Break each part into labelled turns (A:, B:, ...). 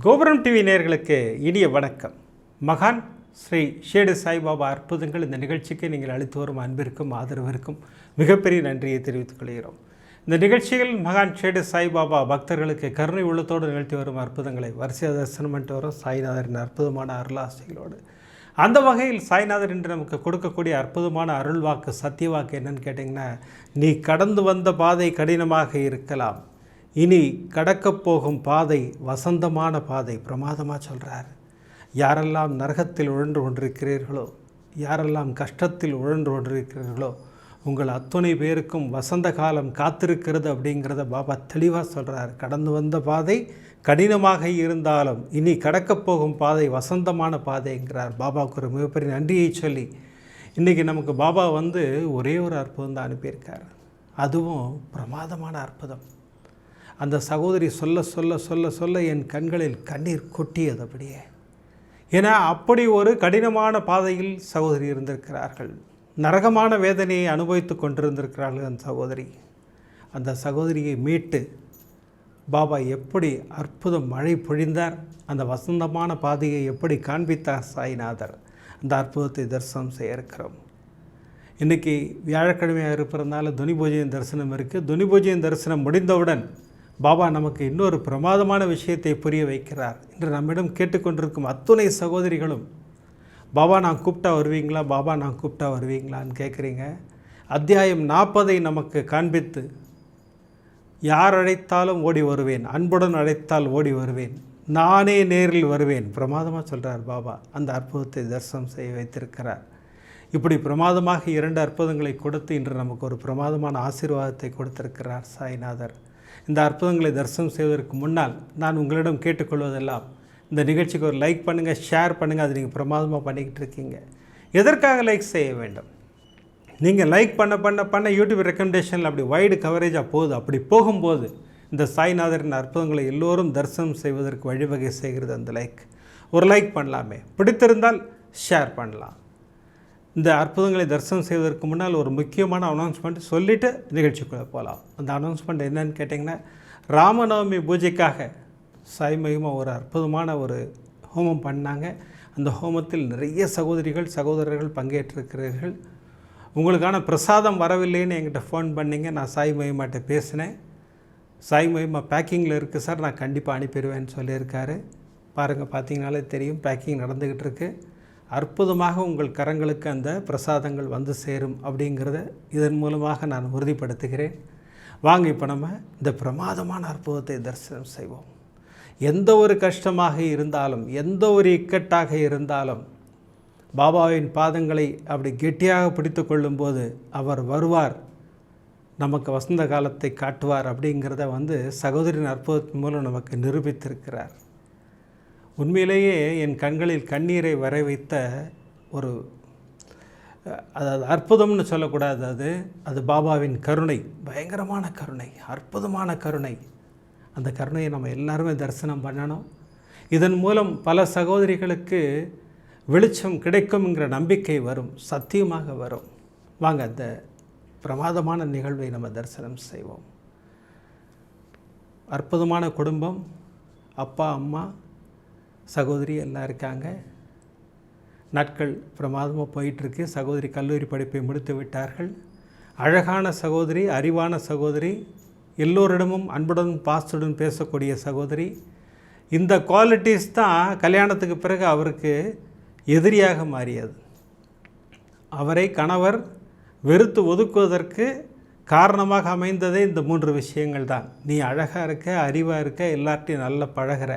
A: கோபுரம் டிவி நேயர்களுக்கு இனிய வணக்கம். மகான் ஸ்ரீ ஷேடு சாய்பாபா அற்புதங்கள் இந்த நிகழ்ச்சிக்கு நீங்கள் அளித்து வரும் அன்பிற்கும் ஆதரவிற்கும் மிகப்பெரிய நன்றியை தெரிவித்துக் கொள்கிறோம். இந்த நிகழ்ச்சியில் மகான் ஷேடு சாய்பாபா பக்தர்களுக்கு கருணை உள்ளத்தோடு நிகழ்த்தி வரும் அற்புதங்களை வரிசை தரிசனம் பண்ணிட்டு வரும் சாய்நாதரின் அற்புதமான அருளாசைகளோடு. அந்த வகையில் சாய்நாதர் என்று நமக்கு கொடுக்கக்கூடிய அற்புதமான அருள்வாக்கு சத்தியவாக்கு என்னன்னு கேட்டிங்கன்னா, நீ கடந்து வந்த பாதை கடினமாக இருக்கலாம், இனி கடக்கப் போகும் பாதை வசந்தமான பாதை. பிரமாதமாக சொல்கிறார். யாரெல்லாம் நரகத்தில் உழன்று கொண்டிருக்கிறீர்களோ, யாரெல்லாம் கஷ்டத்தில் உழன்று கொண்டிருக்கிறீர்களோ, உங்கள் அத்துணை பேருக்கும் வசந்த காலம் காத்திருக்கிறது அப்படிங்கிறத பாபா தெளிவாக சொல்கிறார். கடந்து வந்த பாதை கடினமாக இருந்தாலும் இனி கடக்கப் போகும் பாதை வசந்தமான பாதைங்கிறார். பாபாவுக்கு ஒரு மிகப்பெரிய நன்றியை சொல்லி இன்றைக்கி நமக்கு பாபா ஒரே ஒரு அற்புதம் தான் அனுப்பியிருக்கார். அதுவும் பிரமாதமான அற்புதம். அந்த சகோதரி சொல்ல சொல்ல சொல்ல சொல்ல என் கண்களில் கண்ணீர் கொட்டியது அப்படியே. ஏன்னா அப்படி ஒரு கடினமான பாதையில் சகோதரி இருந்திருக்கிறார்கள். நரகமான வேதனையை அனுபவித்து கொண்டிருந்திருக்கிறார்கள் அந்த சகோதரி. அந்த சகோதரியை மீட்டு பாபா எப்படி அற்புதம் மழை பொழிந்தார், அந்த வசந்தமான பாதையை எப்படி காண்பித்தார் சாய்நாதர், அந்த அற்புதத்தை தரிசனம் செய்ய இருக்கிறோம். இன்றைக்கி வியாழக்கிழமையாக இருப்பதனால துனி பூஜையின் தரிசனம் இருக்குது. துனி பூஜையின் தரிசனம் முடிந்தவுடன் பாபா நமக்கு இன்னொரு பிரமாதமான விஷயத்தை புரிய வைக்கிறார். இன்று நம்மிடம் கேட்டுக்கொண்டிருக்கும் அத்துணை சகோதரிகளும் பாபா நான் கூப்பிட்டா வருவீங்களா, பாபா நான் கூப்பிட்டா வருவீங்களான்னு கேட்குறீங்க. அத்தியாயம் 40 நமக்கு காண்பித்து, யார் அழைத்தாலும் ஓடி வருவேன், அன்புடன் அழைத்தால் ஓடி வருவேன், நானே நேரில் வருவேன். பிரமாதமாக சொல்கிறார் பாபா. அந்த அற்புதத்தை தரிசனம் செய்ய வைத்திருக்கிறார். இப்படி பிரமாதமாக 2 அற்புதங்களை கொடுத்து இன்று நமக்கு ஒரு பிரமாதமான ஆசீர்வாதத்தை கொடுத்திருக்கிறார் சாய்நாதர். இந்த அற்புதங்களை தரிசனம் செய்வதற்கு முன்னால் நான் உங்களிடம் கேட்டுக்கொள்வதெல்லாம், இந்த நிகழ்ச்சிக்கு ஒரு லைக் பண்ணுங்கள், ஷேர் பண்ணுங்கள். அது நீங்கள் பிரமாதமாக பண்ணிக்கிட்டு இருக்கீங்க. எதற்காக லைக் செய்ய வேண்டும்? நீங்கள் லைக் பண்ண யூடியூப் ரெக்கமெண்டேஷனில் அப்படி வைடு கவரேஜாக போகுது. அப்படி போகும்போது இந்த சாய்நாதரின் அற்புதங்களை எல்லோரும் தரிசனம் செய்வதற்கு வழிவகை செய்கிறது அந்த லைக். ஒரு லைக் பண்ணலாமே, பிடித்திருந்தால் ஷேர் பண்ணலாம். இந்த அற்புதங்களை தரிசனம் செய்வதற்கு முன்னால் ஒரு முக்கியமான அனௌன்ஸ்மெண்ட் சொல்லிவிட்டு நிகழ்ச்சிக்குள்ளே போகலாம். அந்த அனௌன்ஸ்மெண்ட் என்னன்னு கேட்டிங்கன்னா, ராமநவமி பூஜைக்காக சாய் மகிமா ஒரு அற்புதமான ஒரு ஹோமம் பண்ணாங்க. அந்த ஹோமத்தில் நிறைய சகோதரர்கள் பங்கேற்றிருக்கிறீர்கள். உங்களுக்கான பிரசாதம் வரவில்லைன்னு என்கிட்ட ஃபோன் பண்ணிங்க. நான் சாய் மகிமாட்ட பேசினேன். சாய் மகிமா பேக்கிங்கில் இருக்குது சார், நான் கண்டிப்பாக அனுப்பிடுவேன்னு சொல்லியிருக்காரு. பாருங்கள், பார்த்தீங்கனாலே தெரியும், பேக்கிங் நடந்துக்கிட்டு இருக்குது. அற்புதமாக உங்கள் கரங்களுக்கு அந்த பிரசாதங்கள் வந்து சேரும் அப்படிங்கிறத இதன் மூலமாக நான் உறுதிப்படுத்துகிறேன். வாங்க இப்போ நம்ம இந்த பிரமாதமான அற்புதத்தை தரிசனம் செய்வோம். எந்த ஒரு கஷ்டமாக இருந்தாலும், எந்த ஒரு இக்கட்டாக இருந்தாலும், பாபாவின் பாதங்களை அப்படி கெட்டியாக பிடித்து கொள்ளும்போது அவர் வருவார், நமக்கு வசந்த காலத்தை காட்டுவார் அப்படிங்கிறத சகோதரின் அற்புதத்தின் மூலம் நமக்கு நிரூபித்திருக்கிறார். உண்மையிலேயே என் கண்களில் கண்ணீரை வர வைத்த ஒரு, அதாவது அற்புதம்னு சொல்லக்கூடாது, அது பாபாவின் கருணை, பயங்கரமான கருணை, அற்புதமான கருணை. அந்த கருணையை நம்ம எல்லாருமே தரிசனம் பண்ணணும். இதன் மூலம் பல சகோதரிகளுக்கு வெளிச்சம் கிடைக்கும்ங்கிற நம்பிக்கை வரும், சத்தியமாக வரும். வாங்க அந்த பிரமாதமான நிகழ்வை நம்ம தரிசனம் செய்வோம். அற்புதமான குடும்பம், அப்பா அம்மா சகோதரி எல்லாம் இருக்காங்க. நாட்கள் பிரமாதமாக போயிட்டுருக்கு. சகோதரி கல்லூரி படிப்பை முடித்து விட்டார்கள். அழகான சகோதரி, அறிவான சகோதரி, எல்லோரிடமும் அன்புடன் பாசத்துடன் பேசக்கூடிய சகோதரி. இந்த குவாலிட்டிஸ் தான் கல்யாணத்துக்கு பிறகு அவருக்கு எதிரியாக மாறியது. அவரை கணவர் வெறுத்து ஒதுக்குவதற்கு காரணமாக அமைந்ததே இந்த 3 விஷயங்கள் தான். நீ அழகாக இருக்க, அறிவாக இருக்க, எல்லார்ட்டையும் நல்லா பழகிற,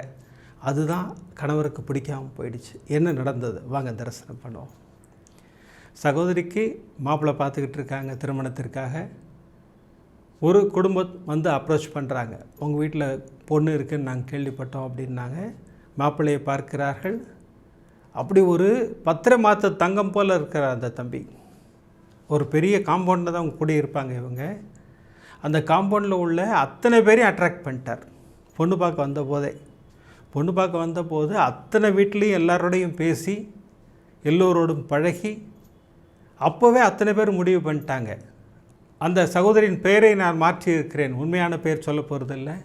A: அதுதான் கணவருக்கு பிடிக்காமல் போயிடுச்சு. என்ன நடந்தது வாங்க தரிசனம் பண்ணுவோம். சகோதரிக்கு மாப்பிள்ளை பார்த்துக்கிட்டு இருக்காங்க திருமணத்திற்காக. ஒரு குடும்பம் அப்ரோச் பண்ணுறாங்க. உங்கள் வீட்டில் பொண்ணு இருக்குதுன்னு நாங்கள் கேள்விப்பட்டோம் அப்படின்னாங்க. மாப்பிள்ளையை பார்க்கிறார்கள். அப்படி ஒரு 10 மாத தங்கம் போல் இருக்கிற அந்த தம்பி. ஒரு பெரிய காம்பவுண்டில் தான் அவங்க குடியிருப்பாங்க இவங்க. அந்த காம்பவுண்டில் உள்ள அத்தனை பேரையும் அட்ராக்ட் பண்ணிட்டார். பொண்ணு பார்க்க வந்தபோது அத்தனை வீட்லேயும் எல்லாரோடையும் பேசி எல்லோரோடும் பழகி அப்போவே அத்தனை பேர் முடிவு பண்ணிட்டாங்க. அந்த சகோதரியின் பெயரை நான் மாற்றியிருக்கிறேன், உண்மையான பெயர் சொல்ல போகிறதில்லை.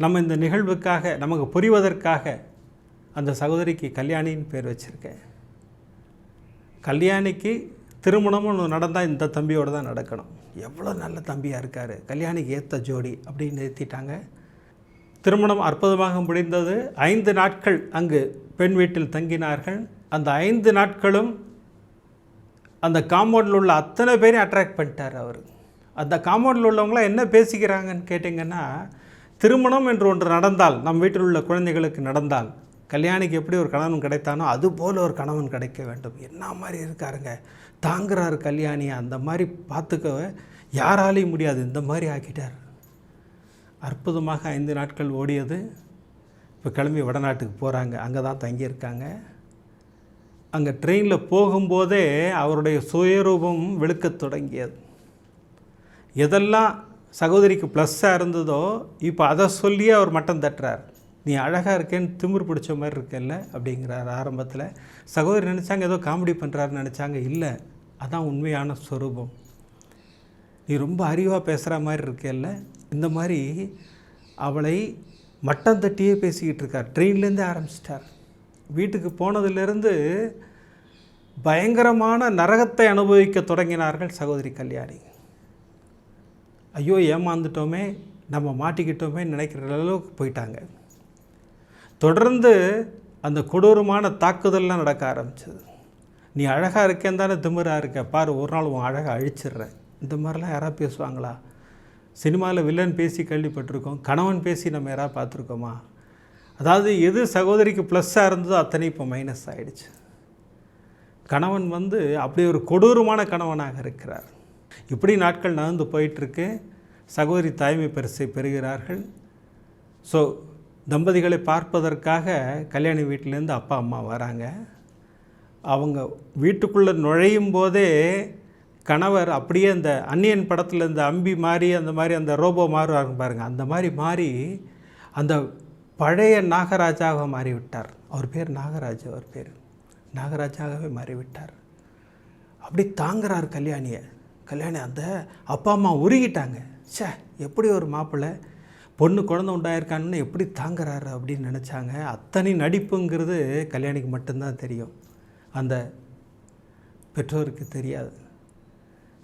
A: நம்ம இந்த நிகழ்வுக்காக நமக்கு புரிவதற்காக அந்த சகோதரிக்கு கல்யாணின்னு பேர் வச்சுருக்கேன். கல்யாணிக்கு திருமணமும் ஒன்று நடந்தால் இந்த தம்பியோடு தான் நடக்கணும். எவ்வளோ நல்ல தம்பியாக இருக்கார், கல்யாணிக்கு ஏற்ற ஜோடி அப்படின்னு நிறுத்திட்டாங்க. திருமணம் அற்புதமாக முடிந்தது. 5 நாட்கள் அங்கு பெண் வீட்டில் தங்கினார்கள். அந்த 5 நாட்களும் அந்த காம்பவுண்டில் உள்ள அத்தனை பேரையும் அட்ராக்ட் பண்ணிட்டார் அவர். அந்த காம்பவுண்டில் உள்ளவங்களாம் என்ன பேசிக்கிறாங்கன்னு கேட்டிங்கன்னா, திருமணம் என்று ஒன்று நடந்தால், நம் வீட்டில் உள்ள குழந்தைகளுக்கு நடந்தால், கல்யாணிக்கு எப்படி ஒரு கணவன் கிடைத்தானோ அதுபோல் ஒரு கணவன் கிடைக்க வேண்டும். என்ன மாதிரி இருக்காருங்க, தாங்குறாரு கல்யாணியை, அந்த மாதிரி பார்த்துக்க யாராலையும் முடியாது, இந்த மாதிரி ஆக்கிட்டார். அற்புதமாக 5 நாட்கள் ஓடியது. இப்போ கிளம்பி வடநாட்டுக்கு போகிறாங்க. அங்கே தான் தங்கியிருக்காங்க. அங்கே ட்ரெயினில் போகும்போதே அவருடைய சுயரூபம் வெளுக்கத் தொடங்கியது. எதெல்லாம் சகோதரிக்கு ப்ளஸ்ஸாக இருந்ததோ இப்போ அதை சொல்லியே அவர் மட்டம் தட்டுறார். நீ அழகாக இருக்கேன்னு திமிரு பிடிச்ச மாதிரி இருக்கல்ல அப்படிங்கிறார். ஆரம்பத்தில் சகோதரி நினச்சாங்க ஏதோ காமெடி பண்ணுறாருன்னு நினச்சாங்க. இல்லை, அதான் உண்மையான ஸ்வரூபம். நீ ரொம்ப அறிவாக பேசுகிற மாதிரி இருக்கல்ல, இந்த மாதிரி அவளை மட்டம் தட்டியே பேசிக்கிட்டு இருக்கார். ட்ரெயின்லேருந்தே ஆரம்பிச்சிட்டார். வீட்டுக்கு போனதிலிருந்து பயங்கரமான நரகத்தை அனுபவிக்க தொடங்கினார்கள் சகோதரி கல்யாணி. ஐயோ ஏமாந்துட்டோமே, நம்ம மாட்டிக்கிட்டோமே நினைக்கிற அளவுக்கு போயிட்டாங்க. தொடர்ந்து அந்த கொடூரமான தாக்குதல்லாம் நடக்க ஆரம்பிச்சது. நீ அழகாக இருக்கேன்னு தானே திமிராக இருக்க, பாரு ஒரு நாள் உன் அழகாக அழிச்சிடுறேன். இந்த மாதிரிலாம் யாராவது பேசுவாங்களா? சினிமாவில் வில்லன் பேசி கேள்விப்பட்டிருக்கோம், கணவன் பேசி நம்ம யாராவது பார்த்துருக்கோமா? அதாவது எது சகோதரிக்கு ப்ளஸ்ஸாக இருந்ததோ அத்தனை இப்போ மைனஸ் ஆகிடுச்சு. கணவன் அப்படி ஒரு கொடூரமான கணவனாக இருக்கிறார். இப்படி நாட்கள் நகர்ந்து போயிட்டுருக்கு. சகோதரி தாய்மை பரிசை பெறுகிறார்கள். ஸோ தம்பதிகளை பார்ப்பதற்காக கல்யாணி வீட்டிலேருந்து அப்பா அம்மா வராங்க. அவங்க வீட்டுக்குள்ளே நுழையும் போதே கணவர் அப்படியே அந்த அந்நியன் படத்தில் இந்த அம்பி மாறி அந்த மாதிரி அந்த ரோபோ மாறுவாங்க பாருங்கள், அந்த மாதிரி மாறி அந்த பழைய நாகராஜாவாக மாறிவிட்டார். அவர் பேர் நாகராஜ், அவர் பேர் நாகராஜாகவே மாறிவிட்டார். அப்படி தாங்குறார் கல்யாணியை. கல்யாணி அந்த அப்பா அம்மா உருகிட்டாங்க. எப்படி ஒரு மாப்பிள்ளை பொண்ணு குழந்தை உண்டாயிருக்கான்னு எப்படி தாங்குறாரு அப்படின்னு நினச்சாங்க. அத்தனை நடிப்புங்கிறது கல்யாணிக்கு மட்டும்தான் தெரியும், அந்த பெற்றோருக்கு தெரியாது.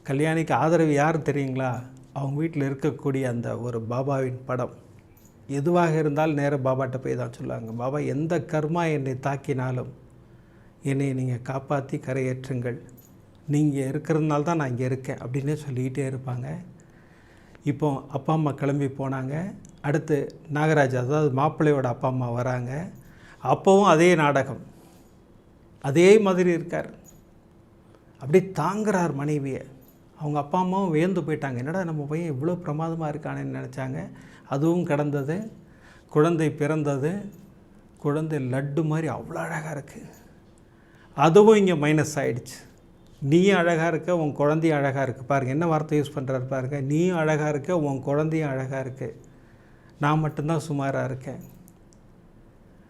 A: கல்யாணிக்கு ஆதரவு யார் தெரியுங்களா? அவங்க வீட்டில் இருக்கக்கூடிய அந்த ஒரு பாபாவின் படம். எதுவாக இருந்தாலும் நேராக பாபாட்ட போய் தான் சொல்லுவாங்க, பாபா எந்த கர்மா என்னை தாக்கினாலும் என்னை நீங்கள் காப்பாற்றி கரையேற்றுங்கள், நீங்கள் இருக்கிறதுனால தான் நான் இங்கே இருக்கேன் அப்படின்னே சொல்லிக்கிட்டே இருப்பாங்க. இப்போ அப்பா அம்மா கிளம்பி போனாங்க. அடுத்து நாகராஜ், அதாவது மாப்பிள்ளையோட அப்பா அம்மா வராங்க. அப்போவும் அதே நாடகம், அதே மாதிரி இருக்கார். அப்படி தாங்குறார் மனைவியை. அவங்க அப்பா அம்மாவும் வியந்து போயிட்டாங்க, என்னடா நம்ம பையன் இவ்வளோ பிரமாதமாக இருக்கானேன்னு நினச்சாங்க. அதுவும் கடந்தது. குழந்தை பிறந்தது. குழந்தை லட்டு மாதிரி அவ்வளோ அழகாக இருக்குது. அதுவும் இங்கே மைனஸ் ஆகிடுச்சு. நீயும் அழகாக இருக்க, உன் குழந்தையும் அழகாக இருக்குது. பாருங்கள் என்ன வார்த்தை யூஸ் பண்ணுறாரு பாருங்கள். நீயும் அழகாக இருக்க, உன் குழந்தையும் அழகாக இருக்குது, நான் மட்டும்தான் சுமாராக இருக்கேன்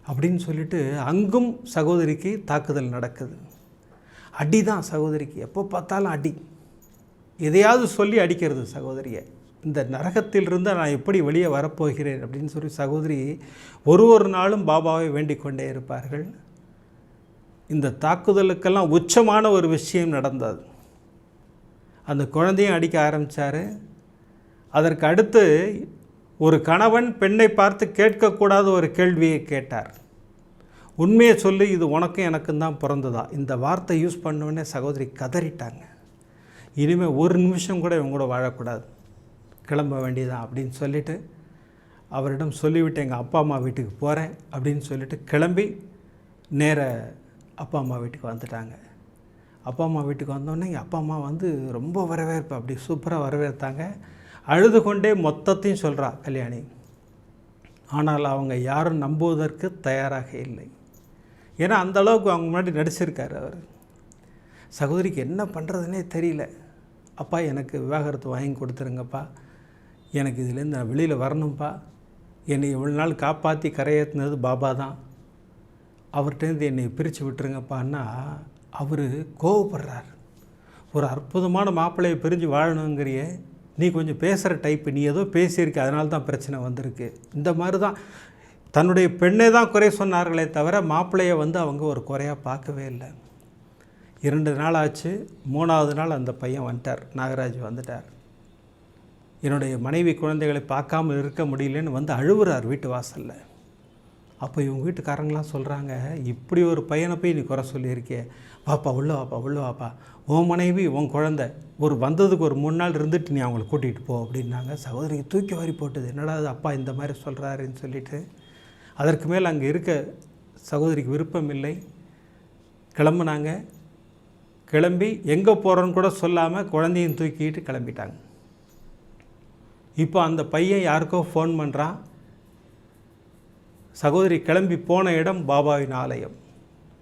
A: அப்படின்னு சொல்லிட்டு அங்கும் சகோதரிக்கு தாக்குதல் நடக்குது. அடி தான் சகோதரிக்கு, எப்போ பார்த்தாலும் அடி. எதையாவது சொல்லி அடிக்கிறது சகோதரியை. இந்த நரகத்திலிருந்து நான் எப்படி வெளியே வரப்போகிறேன் அப்படின்னு சொல்லி சகோதரி ஒரு நாளும் பாபாவை வேண்டிக் கொண்டே இருப்பார்கள். இந்த தாக்குதலுக்கெல்லாம் உச்சமான ஒரு விஷயம் நடந்தது. அந்த குழந்தையும் அடிக்க ஆரம்பித்தார். அதற்கு அடுத்து ஒரு கணவன் பெண்ணை பார்த்து கேட்கக்கூடாத ஒரு கேள்வியை கேட்டார். உண்மையை சொல்லி, இது உனக்கும் எனக்கும் தான் பிறந்ததா? இந்த வார்த்தை யூஸ் பண்ணோடனே சகோதரி கதறிட்டாங்க. இனிமேல் ஒரு நிமிஷம் கூட இவங்க கூட வாழக்கூடாது, கிளம்ப வேண்டியதான் அப்படின்னு சொல்லிவிட்டு அவரிடம் சொல்லிவிட்டு எங்கள் அப்பா அம்மா வீட்டுக்கு போகிறேன் அப்படின்னு சொல்லிட்டு கிளம்பி நேர அப்பா அம்மா வீட்டுக்கு வந்துட்டாங்க. அப்பா அம்மா வீட்டுக்கு வந்தோடனே எங்கள் அப்பா அம்மா ரொம்ப வரவேற்பு, அப்படி சூப்பராக வரவேற்றாங்க. அழுது கொண்டே மொத்தத்தையும் சொல்கிறா கல்யாணி. ஆனால் அவங்க யாரும் நம்புவதற்கு தயாராக இல்லை. ஏன்னா அந்த அளவுக்கு அவங்க முன்னாடி நடிச்சிருக்கார் அவர். சகோதரிக்கு என்ன பண்ணுறதுனே தெரியல. அப்பா எனக்கு விவாகரத்து வாங்கி கொடுத்துருங்கப்பா, எனக்கு இதுலேருந்து நான் வெளியில் வரணும்ப்பா, என்னை இவ்வளோ நாள் காப்பாற்றி கரையேற்றினது பாபா தான், அவர்கிட்டேருந்து என்னை பிரித்து விட்டுருங்கப்பான்னா அவர் கோவப்படுறார். ஒரு அற்புதமான மாப்பிள்ளையை பிரிஞ்சு வாழணுங்கிறியே, நீ கொஞ்சம் பேசுகிற டைப்பு, நீ ஏதோ பேசியிருக்க, அதனால தான் பிரச்சனை வந்திருக்கு. இந்த மாதிரி தான் தன்னுடைய பெண்ணை தான் குறை சொன்னார்களே தவிர மாப்பிள்ளையை அவங்க ஒரு குறையாக பார்க்கவே இல்லை. 2 நாள் ஆச்சு. 3வது நாள் அந்த பையன் வந்துட்டார், நாகராஜ் வந்துட்டார். என்னுடைய மனைவி குழந்தைகளை பார்க்காமல் இருக்க முடியலன்னு அழுவுறார் வீட்டு வாசலில். அப்போ இவங்க வீட்டுக்காரங்களாம் சொல்கிறாங்க, இப்படி ஒரு பையனை போய் நீ குறை சொல்லியிருக்கே, வாப்பா உள்ளே வாப்பா உள்ளே வாப்பா, உன் மனைவி உன் குழந்தை ஒரு வந்ததுக்கு ஒரு 3 நாள் இருந்துட்டு நீ அவங்களை கூட்டிகிட்டு போ அப்படின்னாங்க. சகோதரிக்கு தூக்கி வாரி போட்டது, என்னடா அது அப்பா இந்த மாதிரி சொல்கிறாருன்னு சொல்லிட்டு. அதற்கு மேல் அங்கே இருக்க சகோதரிக்கு விருப்பம் இல்லை. கிளம்புனாங்க. கிளம்பி எங்கே போகிறோன்னு கூட சொல்லாமல் குழந்தையும் தூக்கிட்டு கிளம்பிட்டாங்க. இப்போ அந்த பையன் யாருக்கோ ஃபோன் பண்ணுறான். சகோதரி கிளம்பி போன இடம் பாபாவின் ஆலயம்.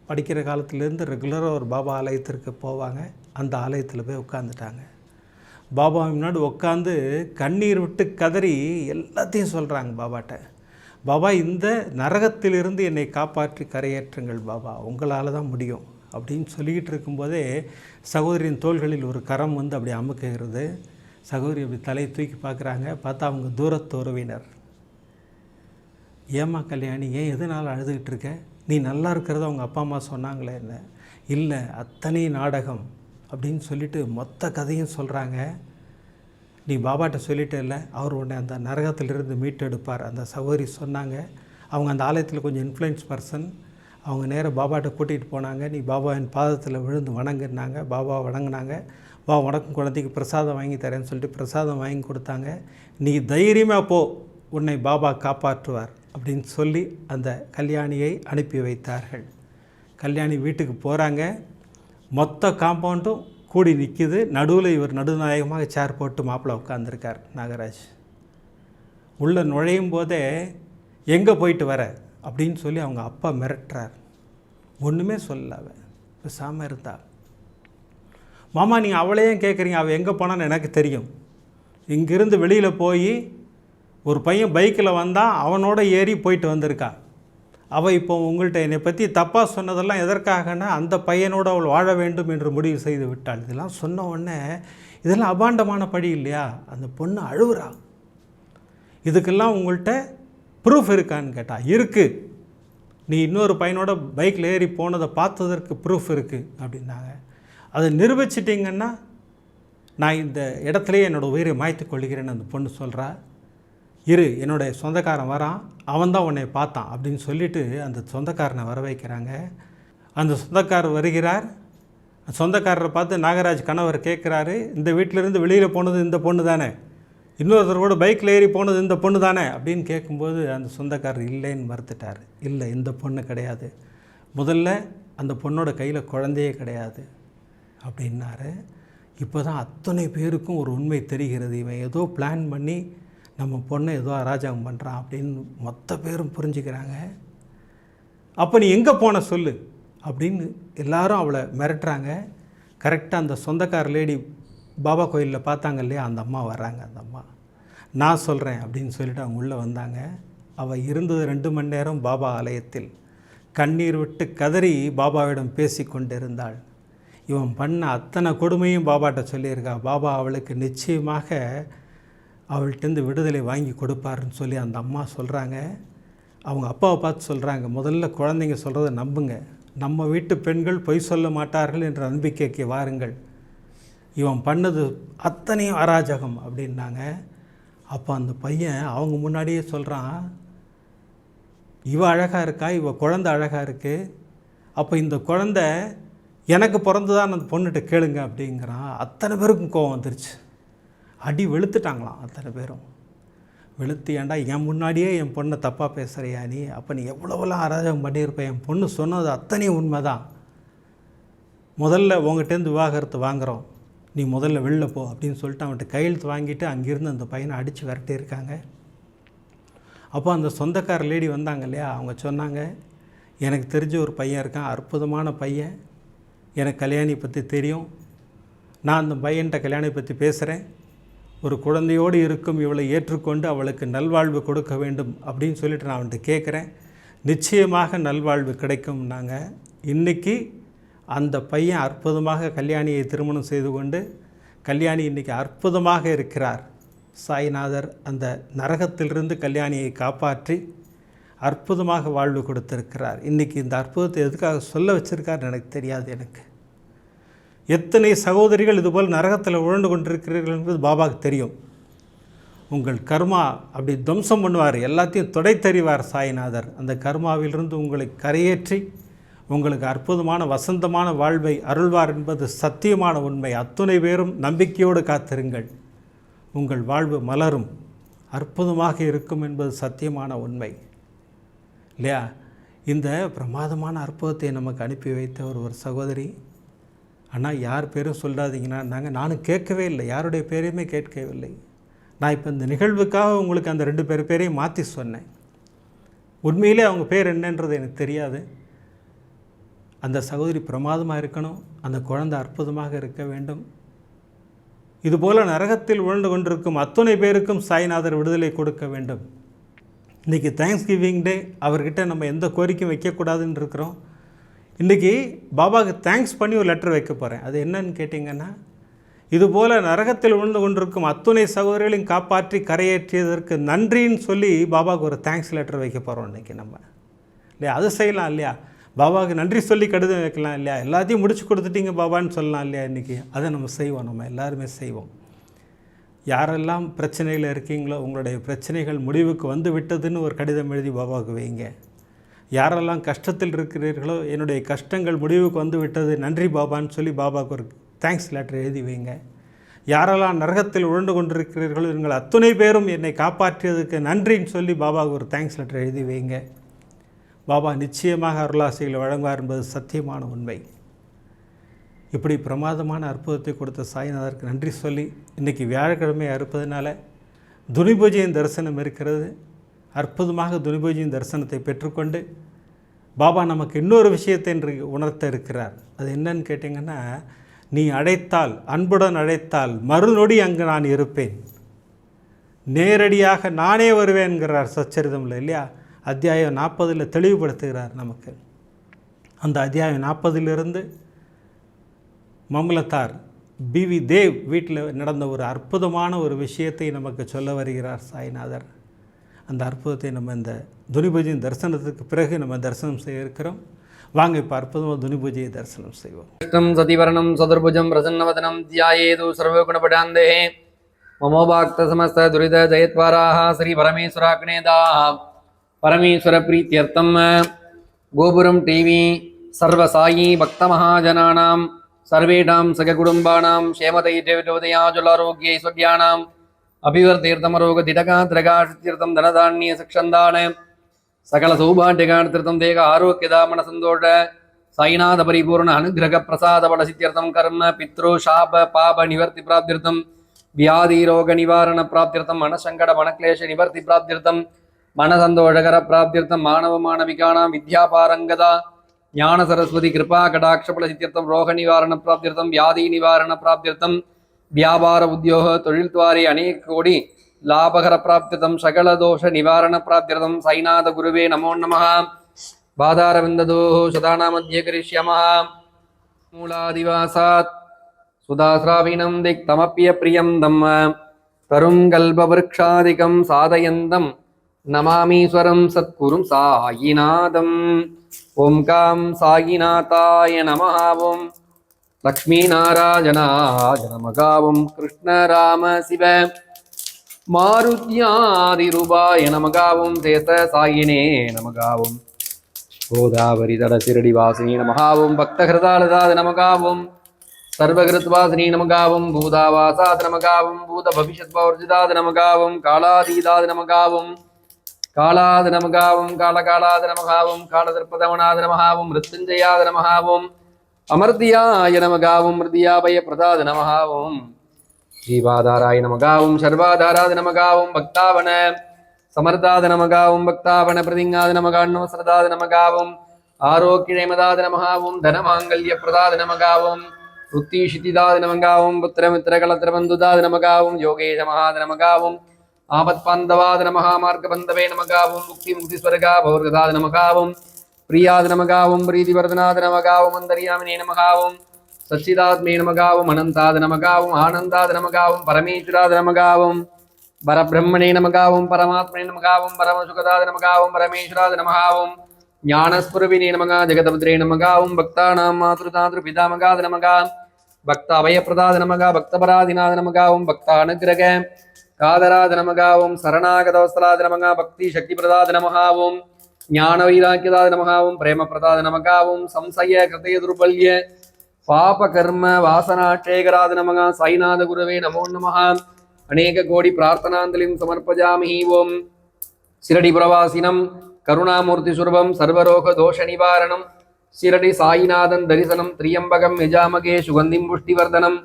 A: படிக்கிற காலத்துலேருந்து ரெகுலராக ஒரு பாபா ஆலயத்திற்கு போவாங்க. அந்த ஆலயத்தில் போய் உட்காந்துட்டாங்க. பாபா முன்னாடி உட்காந்து கண்ணீர் விட்டு கதறி எல்லாத்தையும் சொல்கிறாங்க பாபாட்ட. பாபா, இந்த நரகத்திலிருந்து என்னை காப்பாற்றி கரையேற்றுங்கள் பாபா, உங்களால் தான் முடியும் அப்படின்னு சொல்லிக்கிட்டு இருக்கும்போதே சகோதரியின் தோள்களில் ஒரு கரம் அப்படி அமுக்குகிறது. சகோதரி அப்படி தலையை தூக்கி பார்க்குறாங்க. பார்த்தா அவங்க தூரத்து உறவினர். ஏம்மா கல்யாணி, ஏன் எதனால் அழுதுகிட்டு இருக்க? நீ நல்லா இருக்கிறத அவங்க அப்பா அம்மா சொன்னாங்களே என்ன? இல்லை, அத்தனை நாடகம் அப்படின்னு சொல்லிட்டு மொத்த கதையும் சொல்கிறாங்க. நீ பாபாட்ட சொல்லிட்டே இல்லை, அவர் உன்னை அந்த நரகத்திலிருந்து மீட்டெடுப்பார். அந்த சகோதரி சொன்னாங்க. அவங்க அந்த ஆலயத்தில் கொஞ்சம் இன்ஃப்ளூயன்ஸ் பர்சன். அவங்க நேராக பாபாட்ட கூட்டிகிட்டு போனாங்க. நீ பாபாவின் பாதத்தில் விழுந்து வணங்குனாங்க. பாபா வணங்கினாங்க. பாபா உனக்கும் குழந்தைக்கு பிரசாதம் வாங்கி தரேன்னு சொல்லிட்டு பிரசாதம் வாங்கி கொடுத்தாங்க. நீ தைரியமாக போ, உன்னை பாபா காப்பாற்றுவார் அப்படின்னு சொல்லி அந்த கல்யாணியை அனுப்பி வைத்தார்கள். கல்யாணி வீட்டுக்கு போகிறாங்க. மொத்த காம்பவுண்டும் கூடி நிற்கிது. நடுவில் இவர் நடுநாயகமாக சேர் போட்டு மாப்பிள்ளை உட்காந்துருக்கார் நாகராஜ். உள்ளே நுழையும் போதே எங்கே போயிட்டு வர அப்படின்னு சொல்லி அவங்க அப்பா மிரட்டுறார். ஒன்றுமே சொல்லல. அவள் பேசாமல் இருந்தா. மாமா, நீங்கள் அவளையும் கேட்குறீங்க, அவள் எங்கே போனான்னு எனக்கு தெரியும். இங்கேருந்து வெளியில் போய் ஒரு பையன் பைக்கில் வந்தால் அவனோட ஏறி போயிட்டு வந்திருக்கா. அவள் இப்போ உங்கள்கிட்ட என்னை பற்றி தப்பாக சொன்னதெல்லாம் எதற்காகனா அந்த பையனோடு அவள் வாழ வேண்டும் என்று முடிவு செய்து விட்டாள். இதெல்லாம் சொன்ன உடனே இதெல்லாம் அபாண்டமான படி இல்லையா? அந்த பொண்ணு அழுவுறா. இதுக்கெல்லாம் உங்கள்கிட்ட ப்ரூஃப் இருக்கான்னு கேட்டால், இருக்குது, நீ இன்னொரு பையனோட பைக்கில் ஏறி போனதை பார்த்ததற்கு ப்ரூஃப் இருக்குது அப்படின்னாங்க. அதை நிரூபிச்சிட்டிங்கன்னா நான் இந்த இடத்துலையே என்னோடய உயிரை மாய்த்து கொள்கிறேன்னு அந்த பொண்ணு சொல்கிறா. இரு, என்னுடைய சொந்தக்காரன் வரான், அவன் தான் உன்னை பார்த்தான் அப்படின்னு சொல்லிவிட்டு அந்த சொந்தக்காரனை வர வைக்கிறாங்க. அந்த சொந்தக்காரர் வருகிறார். சொந்தக்காரரை பார்த்து நாகராஜ் கணவர் கேட்குறாரு, இந்த வீட்டிலேருந்து வெளியில் போனது இந்த பொண்ணு தானே, இன்னொருத்தர் கூட பைக்கில் ஏறி போனது இந்த பொண்ணு தானே அப்படின்னு கேட்கும்போது அந்த சொந்தக்காரர் இல்லைன்னு மறுத்துட்டார். இல்லை, இந்த பொண்ணு கிடையாது, முதல்ல அந்த பொண்ணோட கையில் குழந்தையே கிடையாது அப்படின்னாரு. இப்போ தான் அத்தனை பேருக்கும் ஒரு உண்மை தெரிகிறது. இவன் ஏதோ பிளான் பண்ணி நம்ம பொண்ணை ஏதோ அராஜகம் பண்ணுறான் அப்படின்னு மொத்த பேரும் புரிஞ்சுக்கிறாங்க. அப்போ நீ எங்கே போன சொல்லு அப்படின்னு எல்லாரும் அவளை மிரட்டுறாங்க. கரெக்டாக அந்த சொந்தக்கார லேடி பாபா கோயிலில் பார்த்தாங்க இல்லையா, அந்த அம்மா வர்றாங்க. அந்த அம்மா நான் சொல்கிறேன் அப்படின்னு சொல்லிட்டு அவங்க உள்ளே வந்தாங்க. அவள் இருந்தது 2 மணி நேரம் பாபா ஆலயத்தில். கண்ணீர் விட்டு கதறி பாபாவிடம் பேசி கொண்டிருந்தாள். இவன் பண்ண அத்தனை கொடுமையும் பாபாட்ட சொல்லியிருக்கா. பாபா அவளுக்கு நிச்சயமாக அவள்கிட்டருந்து விடுதலை வாங்கி கொடுப்பாருன்னு சொல்லி அந்த அம்மா சொல்கிறாங்க. அவங்க அப்பாவை பார்த்து சொல்கிறாங்க, முதல்ல குழந்தைங்க சொல்கிறத நம்புங்க, நம்ம வீட்டு பெண்கள் பொய் சொல்ல மாட்டார்கள் என்ற நம்பிக்கைக்கு வாருங்கள், இவன் பண்ணது அத்தனையும் அராஜகம் அப்படின்னாங்க. அப்போ அந்த பையன் அவங்க முன்னாடியே சொல்கிறான், இவ அழகாக இருக்கா, இவ குழந்தை அழகாக இருக்குது, அப்போ இந்த குழந்தை எனக்கு பிறந்துதான் அந்த பொண்ணுகிட்ட கேளுங்க அப்படிங்கிறான். அத்தனை பேருக்கும் கோவம் வந்துருச்சு. அடி வெளுத்துட்டாங்களாம் அத்தனை பேரும். வெளுத்து, ஏன்டா என் முன்னாடியே என் பொண்ணை தப்பாக பேசுகிறியா நீ, அப்போ நீ எவ்வளோவெல்லாம் அராஜகம் பண்ணியிருப்ப, என் பொண்ணு சொன்னது அத்தனையும் உண்மை தான், முதல்ல உங்கள்கிட்டேருந்து விவாகரத்து வாங்குகிறோம், நீ முதல்ல வெளில போ அப்படின்னு சொல்லிட்டு அவன்கிட்ட கையெழுத்து வாங்கிட்டு அங்கேருந்து அந்த பையனை அடித்து விரட்டியிருக்காங்க. அப்போ அந்த சொந்தக்கார லேடி வந்தாங்க இல்லையா, அவங்க சொன்னாங்க, எனக்கு தெரிஞ்ச ஒரு பையன் இருக்கான், அற்புதமான பையன், எனக்கு கல்யாணி பற்றி தெரியும், நான் அந்த பையன்கிட்ட கல்யாணி பற்றி பேசுகிறேன், ஒரு குழந்தையோடு இருக்கும் இவளை ஏற்றுக்கொண்டு அவளுக்கு நல்வாழ்வு கொடுக்க வேண்டும் அப்படின்னு சொல்லிட்டு நான் அவன்கிட்ட கேட்குறேன், நிச்சயமாக நல்வாழ்வு கிடைக்கும்னாங்க. இன்றைக்கி அந்த பையன் அற்புதமாக கல்யாணியை திருமணம் செய்து கொண்டு கல்யாணி இன்றைக்கி அற்புதமாக இருக்கிறார். சாய்நாதர் அந்த நரகத்திலிருந்து கல்யாணியை காப்பாற்றி அற்புதமாக வாழ்வு கொடுத்திருக்கிறார். இன்றைக்கி இந்த அற்புதத்தை எதுக்காக சொல்ல வச்சுருக்காருன்னு எனக்கு தெரியாது. எனக்கு எத்தனை சகோதரிகள் இதுபோல் நரகத்தில் உழண்டு கொண்டிருக்கிறீர்கள் என்பது பாபாவுக்கு தெரியும். உங்கள் கர்மா அப்படி துவம்சம் பண்ணுவார், எல்லாத்தையும் தொடைத்தறிவார் சாய்நாதர். அந்த கர்மாவிலிருந்து உங்களை கரையேற்றி உங்களுக்கு அற்புதமான வசந்தமான வாழ்வை அருள்வார் என்பது சத்தியமான உண்மை. அத்துணை பேரும் நம்பிக்கையோடு காத்திருங்கள், உங்கள் வாழ்வு மலரும், அற்புதமாக இருக்கும் என்பது சத்தியமான உண்மை இல்லையா? இந்த பிரமாதமான அற்புதத்தை நமக்கு அனுப்பி வைத்த ஒரு சகோதரி, ஆனால் யார் பேரும் சொல்லாதீங்கன்னா நானும் கேட்கவே இல்லை, யாருடைய பேரையுமே கேட்கவில்லை. நான் இப்போ இந்த நிகழ்வுக்காக உங்களுக்கு அந்த 2 பேரையும் மாற்றி சொன்னேன். உண்மையிலே அவங்க பேர் என்னன்றது எனக்கு தெரியாது. அந்த சகோதரி பிரமாதமாக இருக்கணும், அந்த குழந்தை அற்புதமாக இருக்க வேண்டும். இதுபோல் நரகத்தில் உழந்து கொண்டிருக்கும் அத்துணை பேருக்கும் சாய்நாதர் விடுதலை கொடுக்க வேண்டும். இன்றைக்கி தேங்க்ஸ் கிவிங் டே, அவர்கிட்ட நம்ம எந்த கோரிக்கையும் வைக்கக்கூடாதுன்னு இருக்கிறோம். இன்றைக்கி பாபாவுக்கு தேங்க்ஸ் பண்ணி ஒரு லெட்டர் வைக்க போகிறேன். அது என்னன்னு கேட்டிங்கன்னா, இதுபோல் நரகத்தில் விழுந்து கொண்டிருக்கும் அத்துணை சகோதரிகளையும் காப்பாற்றி கரையேற்றியதற்கு நன்றின்னு சொல்லி பாபாவுக்கு ஒரு தேங்க்ஸ் லெட்டர் வைக்க போகிறோம் இன்றைக்கி நம்ம இல்லையா? அது செய்யலாம் இல்லையா? பாபாவுக்கு நன்றி சொல்லி கடிதம் வைக்கலாம் இல்லையா? எல்லாத்தையும் முடிச்சு கொடுத்துட்டீங்க பாபான்னு சொல்லலாம் இல்லையா? இன்றைக்கி அதை நம்ம செய்வோம், நம்ம எல்லாருமே செய்வோம். யாரெல்லாம் பிரச்சனையில் இருக்கீங்களோ உங்களுடைய பிரச்சனைகள் முடிவுக்கு வந்து விட்டதுன்னு ஒரு கடிதம் எழுதி பாபாவுக்கு வைங்க. யாரெல்லாம் கஷ்டத்தில் இருக்கிறீர்களோ என்னுடைய கஷ்டங்கள் முடிவுக்கு வந்து விட்டது, நன்றி பாபான்னு சொல்லி பாபாவுக்கு ஒரு தேங்க்ஸ் லெட்டர் எழுதி வைங்க. யாரெல்லாம் நரகத்தில் உழண்டு கொண்டிருக்கிறீர்களோ நீங்கள் அத்துணை பேரும் என்னை காப்பாற்றியதுக்கு நன்றின்னு சொல்லி பாபாவுக்கு ஒரு தேங்க்ஸ் லெட்டர் எழுதி வைங்க. பாபா நிச்சயமாக அருளாசிகளை வழங்குவார் என்பது சத்தியமான உண்மை. இப்படி பிரமாதமான அற்புதத்தை கொடுத்த சாய்நாதருக்கு நன்றி சொல்லி, இன்றைக்கி வியாழக்கிழமையாக இருப்பதனால துனிபூஜையின் தரிசனம் இருக்கிறது. அற்புதமாக துனிபூஜையின் தரிசனத்தை பெற்றுக்கொண்டு பாபா நமக்கு இன்னொரு விஷயத்தை இன்று உணர்த்த இருக்கிறார். அது என்னன்னு கேட்டிங்கன்னா, நீ அழைத்தால், அன்புடன் அழைத்தால் மறுநொடி அங்கு நான் இருப்பேன், நேரடியாக நானே வருவேன்கிறார் சச்சரிதமில் இல்லையா? அத்தியாயம் 40 தெளிவுபடுத்துகிறார் நமக்கு. அந்த அத்தியாயம் 40 மம்லத்தார் பிவி தேவ் வீட்டில் நடந்த ஒரு அற்புதமான ஒரு விஷயத்தை நமக்கு சொல்ல வருகிறார் சாய்நாதர். அந்த அற்புதத்தை நம்ம இந்த துனிபூஜையின் தரிசனத்துக்கு பிறகு நம்ம தரிசனம் செய்ய இருக்கிறோம். வாங்க இப்போ அற்புதமாக துனிபூஜையை தரிசனம் செய்வோம்.
B: கிருஷ்ணம் சதிவரணம் சதுர்புஜம் பிரசன்னவதனம் தியாயேது சர்வகுணபடாந்தே மமோபாக்த சமஸ்த துரித ஜெயத்வாராः ஸ்ரீ பரமேஸ்வராக்னேதாः பரமேஸ்வர பிரீத்தியர்த்தம் கோபுரம் டிவி சர்வசாயி பக்தமஹாஜனானாம் சர்வேஷாம் சககுடும்பானாம் க்ஷேமதைர்யோதயாஜுலாரோக்யைஸ்வர்யானாம் அபிவர்த்தீர்த்தமரோகதிடகாத்ரகாஷித்யர்த்தம் தனதான்ய சக்ஷந்தான சகல சௌபாட்யகார்த்திருத்தம் தேக ஆரோக்கியதாமன சந்தோஷ சாய்நாத பரிபூர்ண அனுகிரக பிரசாத பலசித்யர்த்தம் கர்ம பித்ரு சாப பாப நிவர்த்தி பிராப்திர்த்தம் வியாதி ரோக நிவாரண பிராப்திர்த்தம் மனசங்கட மனக்லேஷ நிவர்த்தி பிராப்திர்த்தம் மனசந்தோஷகர பிராப்திர்த்தம் மாணவ மாணவிகானாம் வித்யாபாரங்கதா ஞான சரஸ்வதி கிருபா கடாட்ச பலசித்யர்த்தம் ரோக நிவாரண பிராப்திர்த்தம் வியாதி நிவாரண பிராப்திர்த்தம் வியாபார உத்தியோக தொழில்துவாரி அநேக கோடி லாபகர பிராப்திர்த்தம் சகல தோஷ நிவாரண பிராப்திர்த்தம் சாய்நாத குருவே நமோ நமः பாதாரவிந்ததோः சதாநாமத்யே கரிஷ்யாமः மூலாதிவாசாத் சுதாஸ்ராவிணம் திக்தமப்ய பிரியம் தம்ம தரும் கல்பவருக்ஷாதிகம் சாதயந்தம் நமாமீஸ்வரம் சத்குரும் சாயிநாதம். ஓம் காம் சாயிநாதாய நமः. ஓம் லக்ஷ்மீநாராயணாய நமः. ஓம் கிருஷ்ணராம சிவ மாருத்யாதிரூபாய நமः. ஓம் சேஷ சாயினே நமः. ஓம் கோதாவரி தட சிரடி வாசினி நமः. ஓம் பக்தஹிருதாலதாத நமः. ஓம் சர்வகிருத்வாசினி நமः. ஓம் பூதாவாசாத நமः. ஓம் பூத பவிஷ்யத் பவர்ஜிதாத நமः. ஓம் காலாதீதாத நமः. ஓம் காலாத நமः. ஓம் காலகாலாத நமः. ஓம் காலதர்ப்பதமனாத நமः. ஓம் மிருத்யுஞ்சயாத நமः. ஓம் அமர்த்தியாய நமः. ஓம் மிருதியாபய பிரதாத நமः. ஓம் ஜீவாதாராய நமः. ஓம் சர்வாதாராத நமः. ஓம் பக்தாவன சமர்த்தாத நமः. ஓம் பக்தாவன பிரதிஞாத நமः. அன்னவஸ்ரதாத நமः. ஓம் ஆரோக்கியமதாத நமः. ஓம் தனமாங்கல்ய பிரதாத நமः. ஓம் ருத்திஷிதிதாத நமः. ஓம் புத்திரமித்திரகலத்திரபந்துதாத நமः. ஓம் யோகேஷ மகாத நமः. ஓம் ஆபத்பாந்தவாத நமः. மார்கபந்தவே நமः. ஓம் முக்தி முக்திஸ்வர்கா பௌர்கதாத நமः. ஓம் பிரியாத நமः. ஓம் பிரீதிவர்தனாத நமः. ஓம் அந்தர்யாமினே நமः. ஓம் சச்சிதாத்மே நமகாவும் அனந்தாத நமகாவும் ஆனந்தாத நமகாவும் பரமேஸ்வராத நமகாவும் பரபிரம்மணே நமகாவும் பரமாத்மனே நமகாவும் பரமசுகதாத நமகாவும் பரமேஸ்வராத நமகாவும் ஞானஸ்புரவினே நமகா ஜெகதபத்ரே நமகாவும் பக்தானாம் மாத்ருதாத்ரு பிதாமகாத நமகா பக்த அபயப்பிரதாத நமகா பக்தபராதிநாத நமகாவும் பக்தானுகிரக காதராத நமகாவும் சரணாகதவஸ்தலாத நமகா பக்தி சக்தி பிரதாத நமகாவும் ஞான வைராக்கியதாத நமகாவும் பிரேமப்பிரதாத நமகாவும் சம்சய கிருதய துர்பல்ய பாப கர்ம வாசனாட்சேகராத நமகா சாய்நாத குருவே நமோ நமஹ அநேக கோடி பிரார்த்தனாஞ்சலிம் சமர்ப்பஜாமி. ஓம் சிரடி பிரவாசினம் கருணாமூர்த்தி சுரபம் சர்வரோக தோஷ நிவாரணம் சிரடி சாயிநாதன் தரிசனம் திரியம்பகம் யஜாமகே சுகந்திம் புஷ்டிவர்தனம்